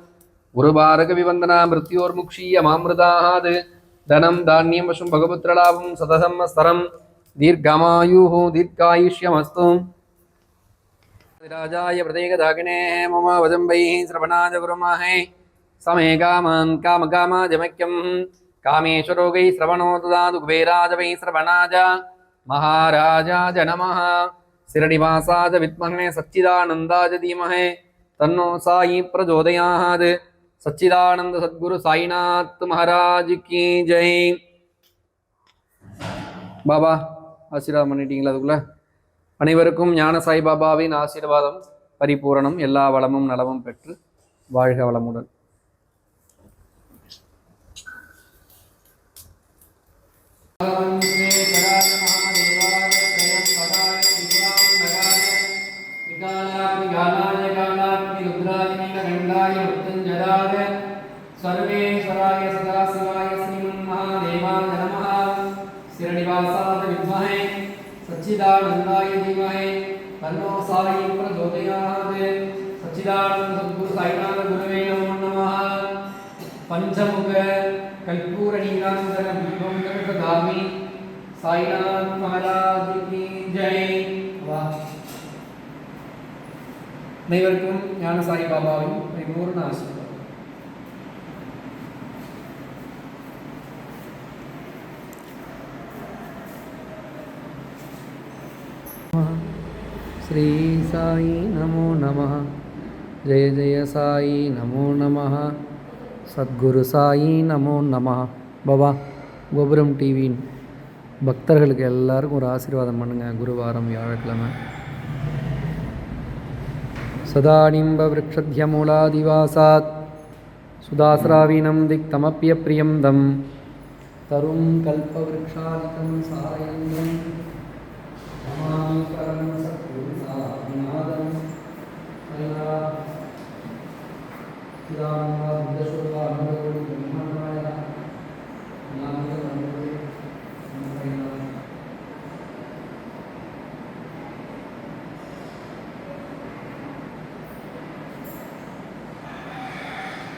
B: குருபாரக விவந்தனா மிருத்யோர்முக்ஷீய மாமிருதாத் தனம் தானியம் வசும் பகவத்ரலாபம் சதசம் ஸ்தரம் தீர்க்கமாயுः தீர்க்காயுஷ்யமஸ்து. ராஜாய பிரதேகதாகினே மம வஜம்பைः ஸ்ரவணாஜ குருமஹே சமே காமான் காமகாமாஜமக்யம் காமேஸ்வரோகை ஸ்ரவணோ ததாது குபேராஜவை ஸ்ரவணாஜ மகாராஜாஜ நமஹ. சிரடிவாசாஜ வித்மஹே சச்சிதானந்தாஜ தீமஹே தன்னோ சாயி பிரஜோதயாத். சச்சிதானந்த சத்குரு சாய்நாத் மகாராஜ் கி ஜெய். பாபா ஆசீர்வாதம் பண்ணிட்டீங்களா? அதுக்குள்ள அனைவருக்கும் ஞான சாய்பாபாவின் ஆசீர்வாதம் பரிபூரணம். எல்லா வளமும் நலமும் பெற்று வாழ்க வளமுடன்.
C: सर्वेश्वराय सदाशिवाय श्रीमन्महादेवाय नमः. श्रीनिवासाय विद्महे सच्चिदानन्दाय धीमहि तन्नो साई प्रचोदयात्. सच्चिदानन्द सद्गुरु साईनाथ गुरुवे नमो नमः. पंचमुख कर्पूर नीलांबर दीपं दर्शयामि. साईनाथ महाराज की जय. அனைவருக்கும் ஞான சாய் பாபாவின் பரிபூர்ண ஆசீர்வாதம்.
B: श्री साई नमो नमः. जय जय साई नमो नमः. सद्गुरु साई नमो नमः. பாபா கோபுரம் டிவியின் பக்தர்களுக்கு எல்லாருக்கும் ஒரு ஆசீர்வாதம் பண்ணுங்க. குருவாரம் வியாழக்கிழமை சதானிம்ப விரக்ஷத்யமூலாதிவாசாத் சுதாஸ்ராவீனம் திக்தமப்யப்ரியம் தம் தரும் கல்பவ்ருக்ஷாதிகம் சாரயந்தம் நமாமி பரம் சத்குரு சாய்நாதம்.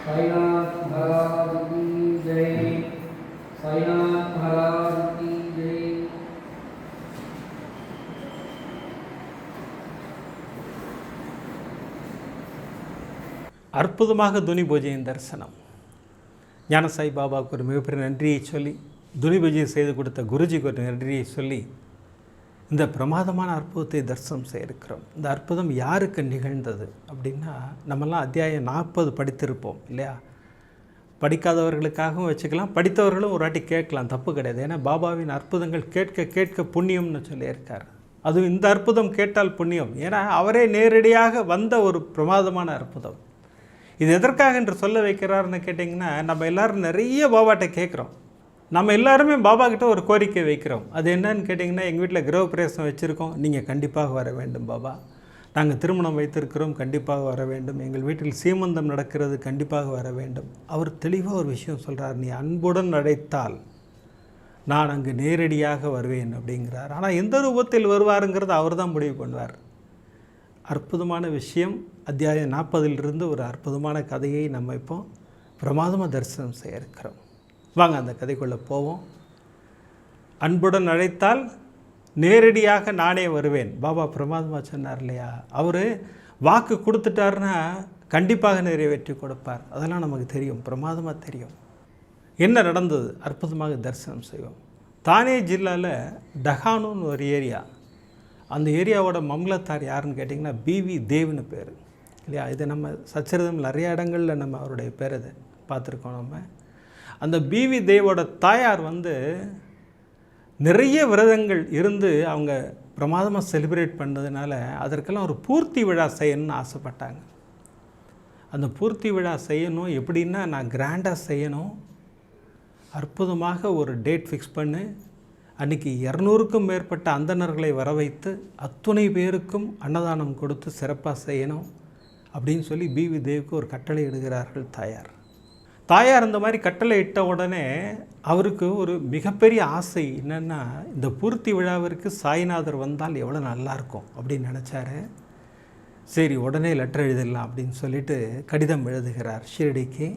B: साईनाथ महाराज की जय. साईनाथ महाराज की जय.
A: அற்புதமாக துனி பூஜையின் தரிசனம். ஞான சாய் பாபாவுக்கு ஒரு மிகப்பெரிய நன்றியை சொல்லி, துனி பூஜையை செய்து கொடுத்த குருஜிக்கு ஒரு நன்றியை சொல்லி இந்த பிரமாதமான அற்புதத்தை தரிசனம் செய்ய இருக்கிறோம். இந்த அற்புதம் யாருக்கு நிகழ்ந்தது அப்படின்னா, நம்மெல்லாம் அத்தியாயம் 40 படித்திருப்போம் இல்லையா? படிக்காதவர்களுக்காகவும் வச்சுக்கலாம், படித்தவர்களும் ஒரு வாட்டி கேட்கலாம், தப்பு கிடையாது. ஏன்னா பாபாவின் அற்புதங்கள் கேட்க கேட்க புண்ணியம்னு சொல்லியிருக்கார். அதுவும் இந்த அற்புதம் கேட்டால் புண்ணியம். ஏன்னா அவரே நேரடியாக வந்த ஒரு பிரமாதமான அற்புதம். இது எதற்காக என்று சொல்ல வைக்கிறாருன்னு கேட்டிங்கன்னா, நம்ம எல்லோரும் நிறைய பாபாட்ட கேட்குறோம். நம்ம எல்லாருமே பாபா கிட்ட ஒரு கோரிக்கை வைக்கிறோம். அது என்னன்னு கேட்டிங்கன்னா, எங்கள் வீட்டில் கிரகப்பிரவேசம் வச்சுருக்கோம், நீங்கள் கண்டிப்பாக வர வேண்டும் பாபா. நாங்கள் திருமணம் வைத்திருக்கிறோம், கண்டிப்பாக வர வேண்டும். எங்கள் வீட்டில் சீமந்தம் நடக்கிறது, கண்டிப்பாக வர வேண்டும். அவர் தெளிவாக ஒரு விஷயம் சொல்கிறார், நீ அன்புடன் அழைத்தால் நான் அங்கு நேரடியாக வருவேன் அப்படிங்கிறார். ஆனால் எந்த ரூபத்தில் வருவாருங்கிறது அவர் தான் முடிவு பண்ணுவார். அற்புதமான விஷயம். அத்தியாயம் 40 ஒரு அற்புதமான கதையை நம்ம இப்போ பிரமாதமாக தரிசனம் செய்ய இருக்கிறோம். வாங்க அந்த கதைக்குள்ளே போவோம். அன்புடன் அழைத்தால் நேரடியாக நானே வருவேன். பாபா பிரமாதமாக சொன்னார் இல்லையா? அவர் வாக்கு கொடுத்துட்டாருன்னா கண்டிப்பாக நிறைவேற்றி கொடுப்பார். அதெல்லாம் நமக்கு தெரியும், பிரமாதமாக தெரியும். என்ன நடந்தது அற்புதமாக தரிசனம் செய்வோம். தானே ஜில்லாவில் டஹானுன்னு ஒரு ஏரியா. அந்த ஏரியாவோட மம்லத்தார் யாருன்னு கேட்டிங்கன்னா பிவி தேவ்னு பேர். இல்லையா? இதை நம்ம சச்சரிதம் நிறைய இடங்களில் நம்ம அவருடைய பேர் இதை பார்த்துருக்கோம். நம்ம அந்த பிவி தேவோட தாயார் வந்து நிறைய விரதங்கள் இருந்து அவங்க பிரமாதமாக செலிப்ரேட் பண்ணதுனால அதற்கெல்லாம் ஒரு பூர்த்தி விழா செய்யணும்னு ஆசைப்பட்டாங்க. அந்த பூர்த்தி விழா செய்யணும் எப்படின்னா, நான் கிராண்டாக செய்யணும், அற்புதமாக ஒரு டேட் ஃபிக்ஸ் பண்ணு, அன்றைக்கி 200க்கும் மேற்பட்ட அந்தணர்களை வர வைத்து அத்துணை பேருக்கும் அன்னதானம் கொடுத்து சிறப்பாக செய்யணும் அப்படின்னு சொல்லி பிவி தேவுக்கு ஒரு கட்டளை இடுகிறார்கள் தாயார். தாயார் இந்த மாதிரி கட்டளை இட்ட உடனே அவருக்கு ஒரு மிகப்பெரிய ஆசை என்னென்னா, இந்த பூர்த்தி விழாவிற்கு சாய்நாதர் வந்தால் எவ்வளோ நல்லாயிருக்கும் அப்படின்னு நினச்சாரு. சரி, உடனே லெட்டர் எழுதிடலாம் அப்படின்னு சொல்லிட்டு கடிதம் எழுதுகிறார் ஷீரடிக்கு.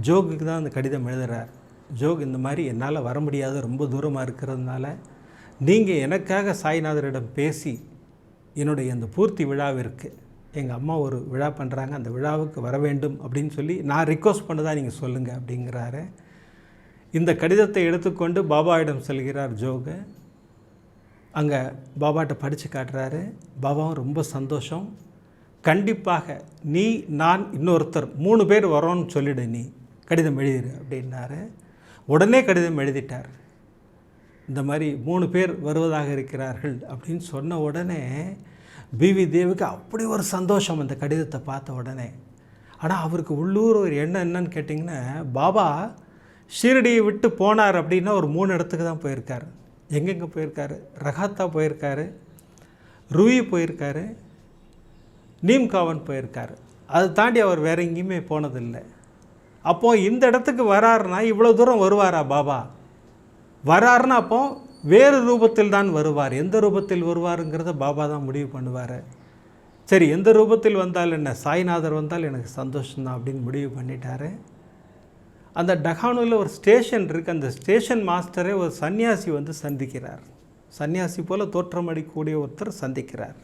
A: ஜோகுக்கு தான் அந்த கடிதம் எழுதுகிறார். ஜோக், இந்த மாதிரி என்னால் வர முடியாது, ரொம்ப தூரமாக இருக்கிறதுனால நீங்கள் எனக்காக சாய்நாதரிடம் பேசி என்னுடைய அந்த பூர்த்தி விழாவிற்கு, எங்கள் அம்மா ஒரு விழா பண்ணுறாங்க, அந்த விழாவுக்கு வர வேண்டும் அப்படின்னு சொல்லி நான் ரிக்வஸ்ட் பண்ணதான் நீங்கள் சொல்லுங்கள் அப்படிங்கிறாரு. இந்த கடிதத்தை எடுத்துக்கொண்டு பாபாவிடம் செல்கிறார் ஜோகு. அங்கே பாபாட்ட படித்து காட்டுறாரு. பாபாவும் ரொம்ப சந்தோஷம். கண்டிப்பாக நீ, நான், இன்னொருத்தர் 3 பேர் வரோன்னு சொல்லிவிடு, நீ கடிதம் எழுதிடு அப்படின்னாரு. உடனே கடிதம் எழுதிட்டார். இந்த மாதிரி 3 பேர் வருவதாக இருக்கிறார்கள் அப்படின்னு சொன்ன உடனே பிவி தேவுக்கு அப்படி ஒரு சந்தோஷம் அந்த கடிதத்தை பார்த்த உடனே. ஆனால் அவருக்கு உள்ளூர் ஒரு எண்ணம் என்னன்னு கேட்டிங்கன்னா, பாபா ஷீரடியை விட்டு போனார் அப்படின்னா ஒரு 3 இடத்துக்கு தான் போயிருக்கார். எங்கெங்கே போயிருக்காரு? ரகாத்தா போயிருக்காரு, ரூயி போயிருக்காரு, நீம்காவன் போயிருக்காரு. அதை தாண்டி அவர் வேறு எங்கேயுமே போனதில்லை. அப்போது இந்த இடத்துக்கு வராருன்னா இவ்வளோ தூரம் வருவாரா பாபா? வராருன்னா அப்போது வேறு ரூபத்தில் தான் வருவார். எந்த ரூபத்தில் வருவாருங்கிறத பாபா தான் முடிவு பண்ணுவார். சரி, எந்த ரூபத்தில் வந்தால் என்ன, சாய்நாதர் வந்தால் எனக்கு சந்தோஷம்தான் அப்படின்னு முடிவு பண்ணிட்டார். அந்த டகானுவில் ஒரு ஸ்டேஷன் இருக்குது. அந்த ஸ்டேஷன் மாஸ்டரை ஒரு சன்னியாசி வந்து சந்திக்கிறார். சன்னியாசி போல் தோற்றமடிக்கக்கூடிய ஒருத்தர் சந்திக்கிறார்.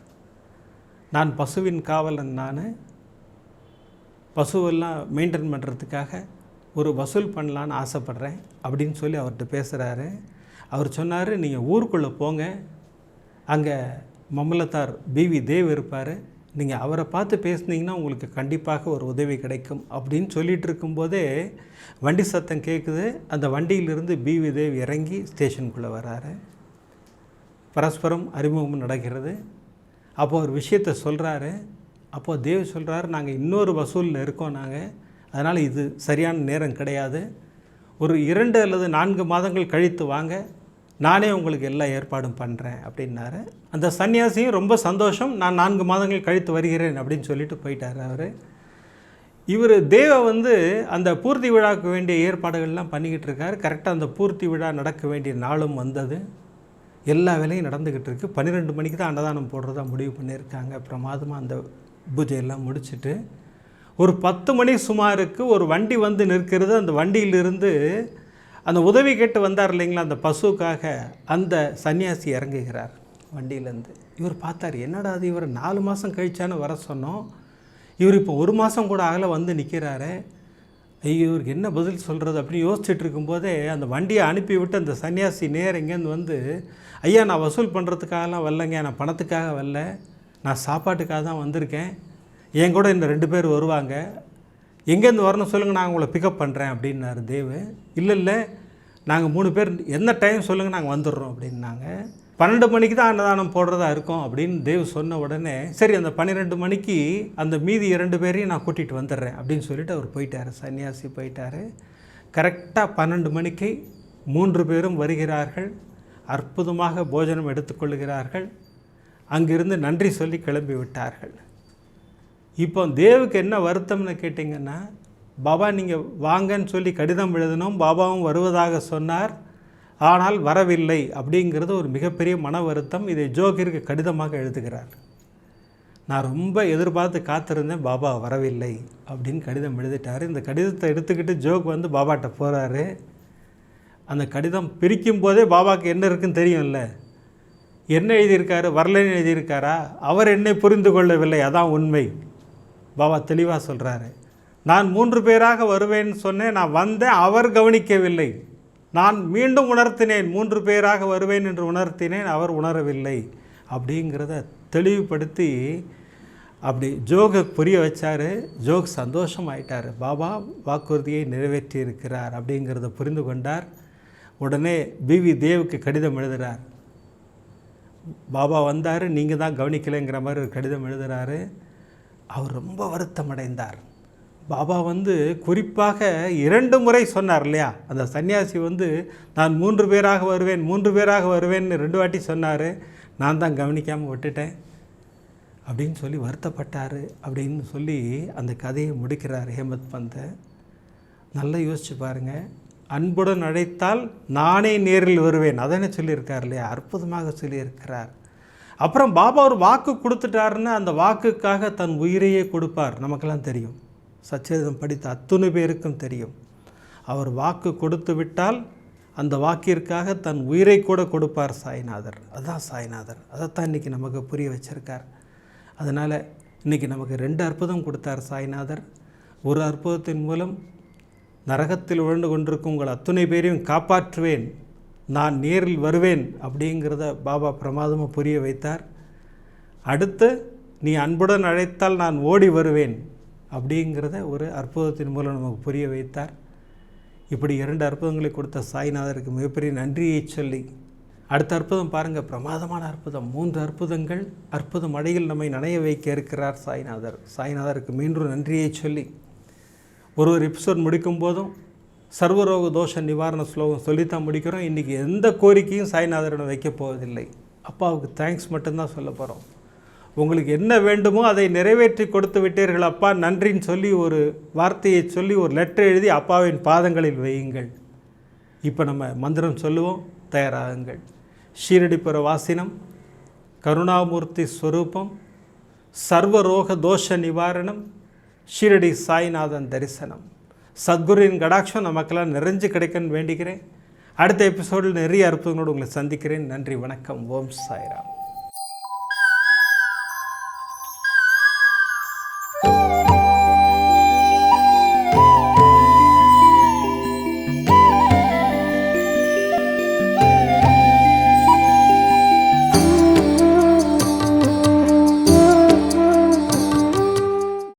A: நான் பசுவின் காவலன், நான் பசுவெல்லாம் மெயின்டைன் பண்ணுறதுக்காக ஒரு வசூல் பண்ணலான்னு ஆசைப்பட்றேன் அப்படின்னு சொல்லி அவர்கிட்ட பேசுகிறாரு. அவர் சொன்னார், நீங்கள் ஊருக்குள்ளே போங்க, அங்கே மம்மலத்தார் பிவி தேவ் இருப்பார், நீங்கள் அவரை பார்த்து பேசுனீங்கன்னா உங்களுக்கு கண்டிப்பாக ஒரு உதவி கிடைக்கும் அப்படின்னு சொல்லிகிட்டு இருக்கும்போதே வண்டி சத்தம் கேட்குது. அந்த வண்டியிலிருந்து பிவி தேவ் இறங்கி ஸ்டேஷனுக்குள்ளே வராரு. பரஸ்பரம் அறிமுகம் நடக்கிறது. அப்போது ஒரு விஷயத்தை சொல்கிறாரு. அப்போது தேவ் சொல்கிறாரு, நாங்கள் இன்னொரு வசூலில் இருக்கோம், அதனால் இது சரியான நேரம் கிடையாது, ஒரு 2 அல்லது 4 மாதங்கள் கழித்து வாங்க, நானே உங்களுக்கு எல்லா ஏற்பாடும் பண்ணுறேன் அப்படின்னாரு. அந்த சன்னியாசியும் ரொம்ப சந்தோஷம், நான் 4 மாதங்கள் கழித்து வருகிறேன் அப்படின்னு சொல்லிட்டு போயிட்டார் அவர். இவர் தேவ வந்து அந்த பூர்த்தி விழாவுக்கு வேண்டிய ஏற்பாடுகள்லாம் பண்ணிக்கிட்டு இருக்கார். கரெக்டாக அந்த பூர்த்தி விழா நடக்க வேண்டிய நாளும் வந்தது. எல்லா வேலையும் நடந்துக்கிட்டு இருக்குது. 12 மணிக்கு தான் அன்னதானம் போடுறதா முடிவு பண்ணியிருக்காங்க. பிரமாதமாக அந்த பூஜையெல்லாம் முடிச்சுட்டு ஒரு 10 மணி சுமாருக்கு ஒரு வண்டி வந்து நிற்கிறது. அந்த வண்டியிலிருந்து அந்த உதவி கேட்டு வந்தார் இல்லைங்களா, அந்த பசுக்காக, அந்த சன்னியாசி இறங்குகிறார் வண்டியிலேருந்து. இவர் பார்த்தார், என்னடா அது, இவர் 4 மாதம் கழிச்சான்னு வர சொன்னோம், இவர் இப்போ 1 மாதம் கூட ஆகலை வந்து நிற்கிறாரு, ஐயோ இவருக்கு என்ன பதில் சொல்கிறது அப்படின்னு யோசிச்சுட்டு இருக்கும்போதே அந்த வண்டியை அனுப்பிவிட்டு அந்த சன்னியாசி நேரம் இங்கேருந்து வந்து, ஐயா நான் வசூல் பண்ணுறதுக்காகலாம் வரலைங்க, நான் பணத்துக்காக வரல, நான் சாப்பாட்டுக்காக தான் வந்திருக்கேன், என் கூட இந்த 2 பேர் வருவாங்க, எங்கேருந்து வரணும் சொல்லுங்கள், நான் உங்களை பிக்கப் பண்ணுறேன் அப்படின்னாரு தேவு. இல்லை நாங்கள் 3 பேர், என்ன டைம் சொல்லுங்கள், நாங்கள் வந்துடுறோம் அப்படின்னாங்க. 12 மணிக்கு தான் அன்னதானம் போடுறதா இருக்கும் அப்படின்னு தேவ் சொன்ன உடனே, சரி அந்த 12 மணிக்கு அந்த மீதி 2 பேரையும் நான் கூட்டிகிட்டு வந்துடுறேன் அப்படின்னு சொல்லிட்டு அவர் போயிட்டார். சன்னியாசி போயிட்டார். கரெக்டாக 12 மணிக்கு 3 பேரும் வருகிறார்கள். அற்புதமாக போஜனம் எடுத்துக்கொள்கிறார்கள். அங்கிருந்து நன்றி சொல்லி கிளம்பி விட்டார்கள். இப்போ தேவுக்கு என்ன வருத்தம்னு கேட்டிங்கன்னா, பாபா நீங்கள் வாங்கன்னு சொல்லி கடிதம் எழுதினோம், பாபாவும் வருவதாக சொன்னார், ஆனால் வரவில்லை அப்படிங்கிறது ஒரு மிகப்பெரிய மன வருத்தம். இதை ஜோகிற்கு கடிதமாக எழுதுகிறார். நான் ரொம்ப எதிர்பார்த்து காத்திருந்தேன், பாபா வரவில்லை அப்படின்னு கடிதம் எழுதிட்டார். இந்த கடிதத்தை எடுத்துக்கிட்டு ஜோக் வந்து பாபாட்ட போகிறாரு. அந்த கடிதம் பிரிக்கும் போதே பாபாவுக்கு என்ன இருக்குன்னு தெரியும்ல, என்ன எழுதியிருக்காரு, வரலைன்னு எழுதியிருக்காரா, அவர் என்னை புரிந்து கொள்ளவில்லை, அதான் உண்மை. பாபா தெளிவாக சொல்கிறாரு, நான் 3 பேராக வருவேன்னு சொன்னேன், நான் வந்தேன், அவர் கவனிக்கவில்லை, நான் மீண்டும் உணர்த்தினேன், 3 பேராக வருவேன் என்று உணர்த்தினேன், அவர் உணரவில்லை அப்படிங்கிறத தெளிவுபடுத்தி அப்படி ஜோகை புரிய வச்சார். ஜோக் சந்தோஷமாயிட்டார். பாபா வாக்குறுதியை நிறைவேற்றி இருக்கிறார் அப்படிங்கிறத புரிந்து கொண்டார். உடனே பிவி தேவுக்கு கடிதம் எழுதுகிறார். பாபா வந்தார், நீங்கள் தான் கவனிக்கலைங்கிற மாதிரி ஒரு கடிதம் எழுதுகிறாரு. அவர் ரொம்ப வருத்தம் அடைந்தார். பாபா குறிப்பாக 2 முறை சொன்னார் இல்லையா, அந்த சன்னியாசி நான் 3 பேராக வருவேன் 3 பேராக வருவேன்னு 2 வாட்டி சொன்னார். நான் தான் கவனிக்காமல் விட்டுட்டேன் அப்படின்னு சொல்லி வருத்தப்பட்டார் அப்படின்னு சொல்லி அந்த கதையை முடிக்கிறார் ஹேமத் பந்த். நல்லா யோசிச்சு பாருங்கள். அன்புடன் அழைத்தால் நானே நேரில் வருவேன், அதானே சொல்லியிருக்கார் இல்லையா, அற்புதமாக சொல்லியிருக்கிறார். அப்புறம் பாபா ஒரு வாக்கு கொடுத்துட்டாருன்னு அந்த வாக்குக்காக தன் உயிரையே கொடுப்பார். நமக்கெல்லாம் தெரியும், சச்சரிதம் படித்த அத்துணை பேருக்கும் தெரியும். அவர் வாக்கு கொடுத்து விட்டால் அந்த வாக்கிற்காக தன் உயிரை கூட கொடுப்பார் சாய்நாதர். அதுதான் சாய்நாதர். அதைத்தான் இன்றைக்கி நமக்கு புரிய வச்சிருக்கார். அதனால் இன்றைக்கி நமக்கு 2 அற்புதம் கொடுத்தார் சாய்நாதர். ஒரு அற்புதத்தின் மூலம் நரகத்தில் உழண்டு கொண்டிருக்கும் உங்கள் அத்துணை பேரையும் காப்பாற்றுவேன், நான் நேரில் வருவேன் அப்படிங்கிறத பாபா பிரமாதமாக புரிய வைத்தார். அடுத்து நீ அன்புடன் அழைத்தால் நான் ஓடி வருவேன் அப்படிங்கிறத ஒரு அற்புதத்தின் மூலம் நமக்கு புரிய வைத்தார். இப்படி 2 அற்புதங்களை கொடுத்த சாய்நாதருக்கு மிகப்பெரிய நன்றியை சொல்லி அடுத்த அற்புதம் பாருங்கள், பிரமாதமான அற்புதம். 3 அற்புதங்கள், அற்புத மழையில் நம்மை நனைய வைக்க இருக்கிறார் சாய்நாதர். சாய்நாதருக்கு மீண்டும் நன்றியை சொல்லி ஒரு எபிசோட் முடிக்கும் போதும் சர்வரோக தோஷ நிவாரண ஸ்லோகம் சொல்லித்தான் முடிக்கிறோம். இன்றைக்கி எந்த கோரிக்கையும் சாய்நாதரிடம் வைக்க போவதில்லை. அப்பாவுக்கு தேங்க்ஸ் மட்டும்தான் சொல்ல போகிறோம். உங்களுக்கு என்ன வேண்டுமோ அதை நிறைவேற்றி கொடுத்து விட்டீர்கள் அப்பா, நன்றின்னு சொல்லி ஒரு வார்த்தையை சொல்லி ஒரு லெட்டர் எழுதி அப்பாவின் பாதங்களில் வையுங்கள். இப்போ நம்ம மந்திரம் சொல்லுவோம், தயாராகுங்கள். ஷீரடிபுர வாசினம், கருணாமூர்த்தி ஸ்வரூபம், சர்வரோக தோஷ நிவாரணம், ஷீரடி சாய்நாதன் தரிசனம். சத்குருவின் கடாட்சம் நமக்கெல்லாம் நிறைஞ்சு கிடைக்கணும்னு வேண்டிக்கிறேன். அடுத்த எபிசோடில் நிறைய அற்புதங்களோடு உங்களை சந்திக்கிறேன். நன்றி, வணக்கம். ஓம் சாய்ராம்.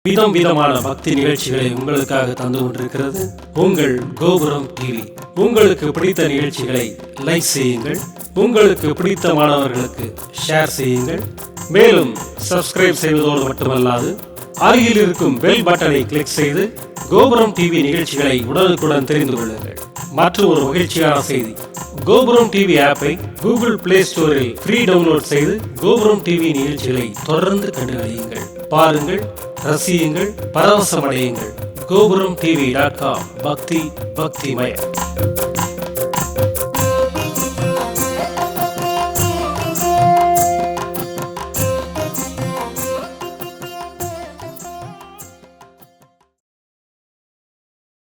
D: விதம் விதமான பக்தி நிகழ்ச்சிகளை உங்களுக்காக தந்து கொண்டிருக்கிறது உங்கள் கோபுரம் டிவி. உங்களுக்கு பிடித்த நிகழ்ச்சிகளை லைக் செய்யுங்கள், உங்களுக்கு பிடித்த மாணவர்களுக்கு ஷேர் செய்யுங்கள். மேலும் சப்ஸ்கிரைப் செய்வதோடு மட்டுமல்லாது அருகில் இருக்கும் பெல் பட்டனை கிளிக் செய்து கோபுரம் டிவி நிகழ்ச்சிகளை உடனுக்குடன் தெரிந்து கொள்ளுங்கள். மற்றும் ஒரு மகிழ்ச்சியான செய்தி, கோபுரம் டிவி ஆப்பை கூகுள் பிளே ஸ்டோரில் ஃப்ரீ டவுன்லோட் செய்து கோபுரம் டிவி நிகழ்ச்சிகளை தொடர்ந்து கண்டுகளியுங்கள், பாருங்கள், ரசியுங்கள், பரவசமடையுங்கள். கோபுரம் டிவி.com. பக்தி பக்திமயம்.